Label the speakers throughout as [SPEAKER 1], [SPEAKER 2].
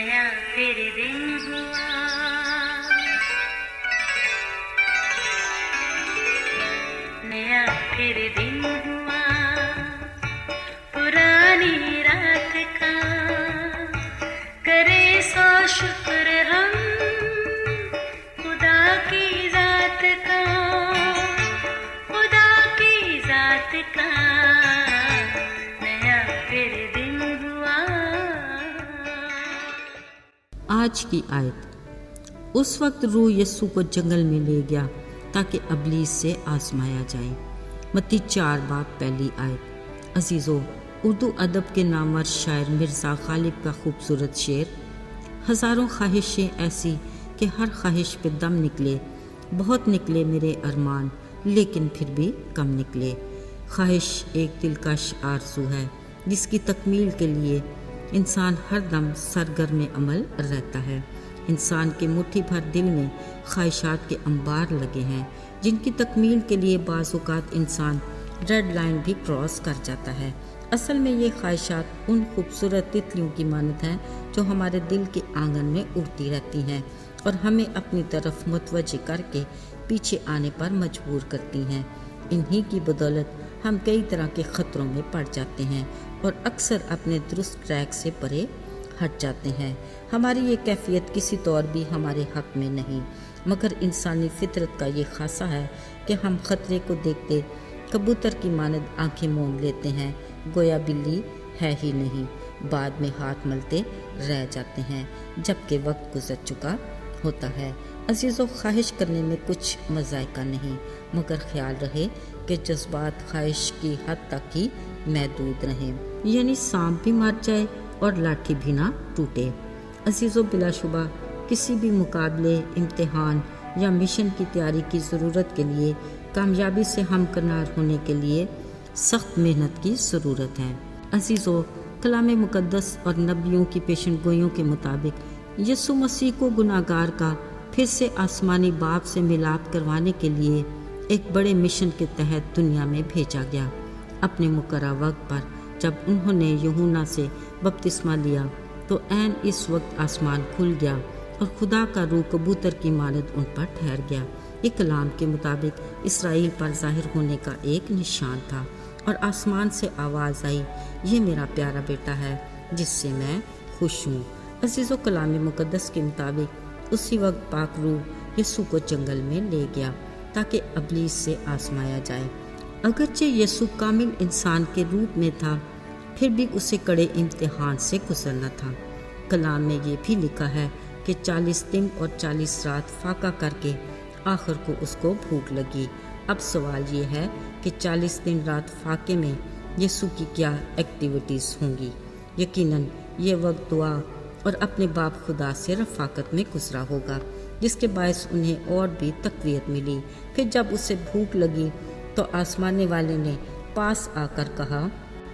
[SPEAKER 1] नया फिर दिन हुआ, नया फिर दिन हुआ, पुरानी रात का करे सो शुक्र हम खुदा की जात का, खुदा की जात का नया फिर दिन हुआ।
[SPEAKER 2] आज की आयत। उस वक्त रूह यस्सु को जंगल में ले गया ताकि अबलीस से आजमाया जाए। मत्ती 4 बाब पहली आयत। अजीज़ों, उर्दू अदब के नामवर शायर मिर्ज़ा गालिब का खूबसूरत शेर, हज़ारों ख्वाहिशें ऐसी कि हर ख्वाहिश पे दम निकले, बहुत निकले मेरे अरमान लेकिन फिर भी कम निकले। ख्वाहिश एक दिलकश आरज़ू है जिसकी तकमील के लिए इंसान हर दम सरगर्म अमल रहता है। इंसान के मुट्ठी भर दिल में ख्वाहिशात के अंबार लगे हैं जिनकी तकमील के लिए बाज़ औक़ात इंसान रेड लाइन भी क्रॉस कर जाता है। असल में ये ख्वाहिशात उन खूबसूरत तितलियों की मानत हैं जो हमारे दिल के आंगन में उड़ती रहती हैं और हमें अपनी तरफ मुतवज्जे करके पीछे आने पर मजबूर करती हैं। इन्हीं की बदौलत हम कई तरह के ख़तरों में पड़ जाते हैं और अक्सर अपने दुरुस्त ट्रैक से परे हट जाते हैं। हमारी ये कैफियत किसी तौर भी हमारे हक़ में नहीं, मगर इंसानी फितरत का ये खासा है कि हम ख़तरे को देखते कबूतर की मानद आंखें मूंद लेते हैं, गोया बिल्ली है ही नहीं, बाद में हाथ मलते रह जाते हैं जबकि वक्त गुजर चुका होता है। अजीज़ों, ख्वाहिश करने में कुछ मज़ायका नहीं, मगर ख्याल रहे कि जज्बात ख्वाहिश की हद तक ही महदूद रहें, यानी सांप भी मर जाए और लाठी भी ना टूटे। अजीज़ों, बिलाशुबा किसी भी मुकाबले, इम्तिहान या मिशन की तैयारी की ज़रूरत के लिए, कामयाबी से हमकनार होने के लिए सख्त मेहनत की ज़रूरत है। अजीज़ों, कलाम मुक़द्दस और नबियों की पेशन गोइयों के मुताबिक यीशु मसीह को गुनाहगार का फिर से आसमानी बाप से मिलाप करवाने के लिए एक बड़े मिशन के तहत दुनिया में भेजा गया। अपने मुकर्रर वक्त पर जब उन्होंने यूहन्ना से बपतिस्मा लिया तो ऐन इस वक्त आसमान खुल गया और खुदा का रूह कबूतर की मानद उन पर ठहर गया। ये कलाम के मुताबिक इसराइल पर ज़ाहिर होने का एक निशान था और आसमान से आवाज़ आई, ये मेरा प्यारा बेटा है जिससे मैं खुश हूँ। अजीज़ों, कलाम मुक़द्दस के मुताबिक उसी वक्त पाक रूह यीशु को जंगल में ले गया ताकि अबलीस से आजमाया जाए। अगरचे यीशु कामिल इंसान के रूप में था, फिर भी उसे कड़े इम्तिहान से गुजरना था। कलाम में ये भी लिखा है कि 40 दिन और 40 रात फाका करके आखिर को उसको भूख लगी। अब सवाल ये है कि 40 दिन रात फाके में यीशु की क्या एक्टिविटीज़ होंगी। यकीनन ये वक्त दुआ और अपने बाप खुदा से रफ़ाकत में गुजरा होगा, जिसके बायस उन्हें और भी तक़वियत मिली। फिर जब उसे भूख लगी तो आसमाने वाले ने पास आकर कहा,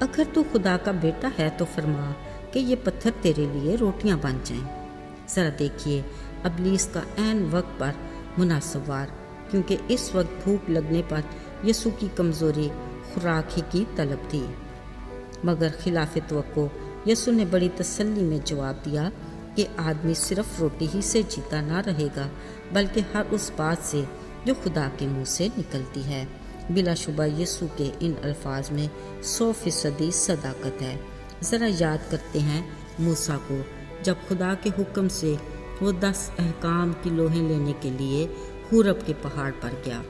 [SPEAKER 2] अगर तू खुदा का बेटा है तो फरमा कि ये पत्थर तेरे लिए रोटियां बन जाएं। ज़रा देखिए अबलीस का ऐन वक्त पर मुनासिब वार, क्योंकि इस वक्त भूख लगने पर यीशु की कमज़ोरी खुराक ही की तलब थी। मगर खिलाफ तवक्को यीशु ने बड़ी तसल्ली में जवाब दिया कि आदमी सिर्फ रोटी ही से जीता ना रहेगा, बल्कि हर उस बात से जो खुदा के मुंह से निकलती है। बिलाशुबा यीशु के इन अल्फाज में 100% सदाकत है। ज़रा याद करते हैं मूसा को, जब खुदा के हुक्म से वो 10 अहकाम की लोहें लेने के लिए हुरब के पहाड़ पर गया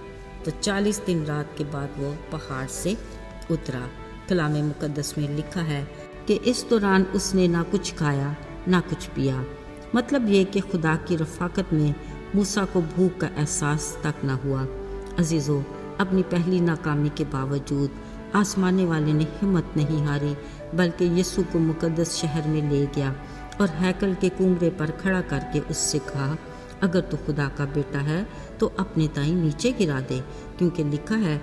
[SPEAKER 2] तो 40 दिन रात के बाद वो पहाड़ से उतरा। कलाम मुक़द्दस में लिखा है कि इस दौरान उसने ना कुछ खाया ना कुछ पिया। मतलब ये कि खुदा की रफ़ाकत में मूसा को भूख का एहसास तक ना हुआ। अजीज़ों, अपनी पहली नाकामी के बावजूद आसमाने वाले ने हिम्मत नहीं हारी, बल्कि यीशु को मुक़द्दस शहर में ले गया और हैकल के कुमरे पर खड़ा करके उससे कहा, अगर तू खुदा का बेटा है तो अपने ताई नीचे गिरा दे, क्योंकि लिखा है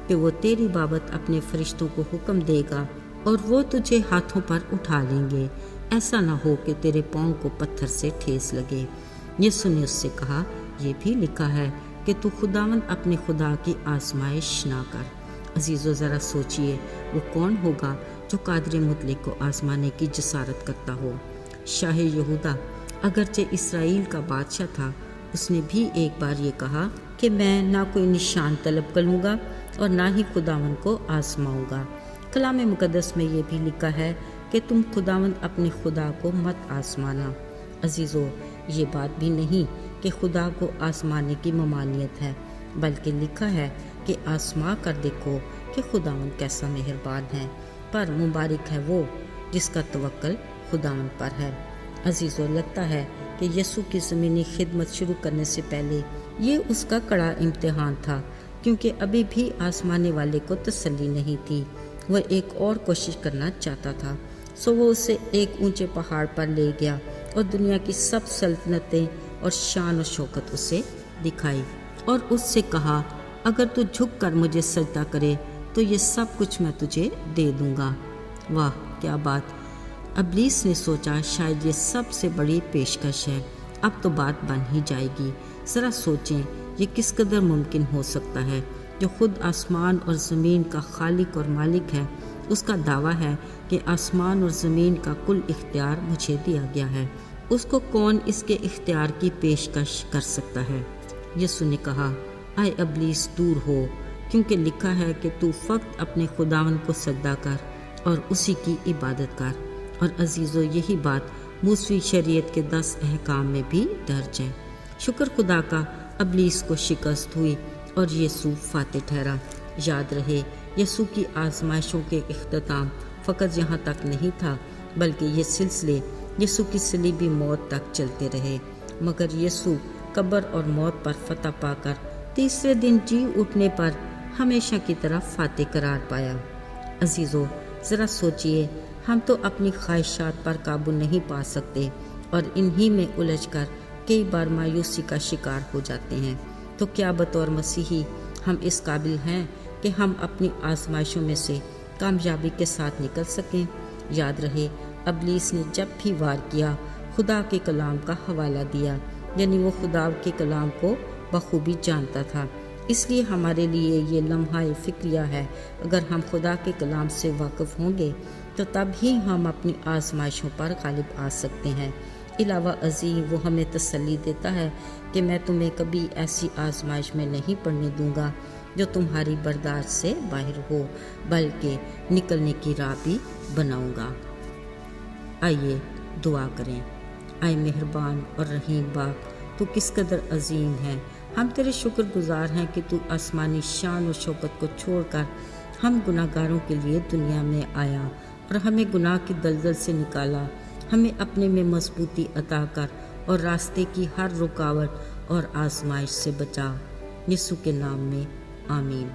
[SPEAKER 2] कि वो तेरी बाबत अपने फरिश्तों को हुक्म देगा और वो तुझे हाथों पर उठा लेंगे, ऐसा ना हो कि तेरे पाँव को पत्थर से ठेस लगे। यीशु ने उससे कहा, ये भी लिखा है कि तू खुदावंद अपने खुदा की आजमाइश ना कर। अजीज़ों, ज़रा सोचिए वो कौन होगा जो कादर मुतलक को आजमाने की जसारत करता हो। शाह यहूदा اگرچہ اسرائیل کا بادشاہ تھا، اس نے بھی ایک بار یہ کہا کہ میں نہ کوئی نشان طلب کروں گا اور نہ ہی خداوند کو آزماؤں گا۔ کلام مقدس میں یہ بھی لکھا ہے کہ تم خداوند اپنے خدا کو مت آزمانا۔ عزیزو، یہ بات بھی نہیں کہ خدا کو آزمانے کی ممانعت ہے، بلکہ لکھا ہے کہ آزما کر دیکھو کہ خداوند کیسا مہربان ہے، پر مبارک ہے وہ جس کا توکل خداوند پر ہے۔ عزیزو، لگتا ہے کہ یسوع کی زمینی خدمت شروع کرنے سے پہلے یہ اس کا کڑا امتحان تھا، کیونکہ ابھی بھی آزمانے والے کو تسلی نہیں تھی۔ وہ ایک اور کوشش کرنا چاہتا تھا، سو وہ اسے ایک اونچے پہاڑ پر لے گیا اور دنیا کی سب سلطنتیں اور شان و شوکت اسے دکھائی، اور اس سے کہا، اگر تو جھک کر مجھے سجدہ کرے تو یہ سب کچھ میں تجھے دے دوں گا۔ واہ کیا بات! ابلیس نے سوچا شاید یہ سب سے بڑی پیشکش ہے، اب تو بات بن ہی جائے گی۔ ذرا سوچیں یہ کس قدر ممکن ہو سکتا ہے؟ جو خود آسمان اور زمین کا خالق اور مالک ہے، اس کا دعویٰ ہے کہ آسمان اور زمین کا کل اختیار مجھے دیا گیا ہے، اس کو کون اس کے اختیار کی پیشکش کر سکتا ہے؟ یسوع نے کہا، اے ابلیس دور ہو، کیونکہ لکھا ہے کہ تو فقط اپنے خداوند کو سجدہ کر اور اسی کی عبادت کر۔ اور عزیزو، یہی بات موسوی شریعت کے 10 احکام میں بھی درج ہے۔ شکر خدا کا، ابلیس کو شکست ہوئی اور یسوع فاتح ٹھہرا۔ یاد رہے، یسوع کی آزمائشوں کے اختتام فقط یہاں تک نہیں تھا، بلکہ یہ سلسلے یسوع کی صلیبی موت تک چلتے رہے، مگر یسوع قبر اور موت پر فتح پا کر تیسرے دن جی اٹھنے پر ہمیشہ کی طرف فاتح قرار پایا۔ عزیزو، ذرا سوچئے، ہم تو اپنی خواہشات پر قابو نہیں پا سکتے اور انہی میں الجھ کر کئی بار مایوسی کا شکار ہو جاتے ہیں، تو کیا بطور مسیحی ہم اس قابل ہیں کہ ہم اپنی آزمائشوں میں سے کامیابی کے ساتھ نکل سکیں؟ یاد رہے، ابلیس نے جب بھی وار کیا، خدا کے کلام کا حوالہ دیا، یعنی وہ خدا کے کلام کو بخوبی جانتا تھا۔ اس لیے ہمارے لیے یہ لمحہ فکریہ ہے، اگر ہم خدا کے کلام سے واقف ہوں گے تو تب ہی ہم اپنی آزمائشوں پر غالب آ سکتے ہیں۔ علاوہ ازیں وہ ہمیں تسلی دیتا ہے کہ میں تمہیں کبھی ایسی آزمائش میں نہیں پڑنے دوں گا جو تمہاری برداشت سے باہر ہو، بلکہ نکلنے کی راہ بھی بناؤں گا۔ آئیے دعا کریں۔ اے مہربان اور رحیم باپ، تو کس قدر عظیم ہے، ہم تیرے شکر گزار ہیں کہ تو آسمانی شان و شوکت کو چھوڑ کر ہم گناہ گاروں کے لیے دنیا میں آیا اور ہمیں گناہ کی دلدل سے نکالا، ہمیں اپنے میں مضبوطی عطا کر اور راستے کی ہر رکاوٹ اور آزمائش سے بچا۔ یسوع کے نام میں آمین۔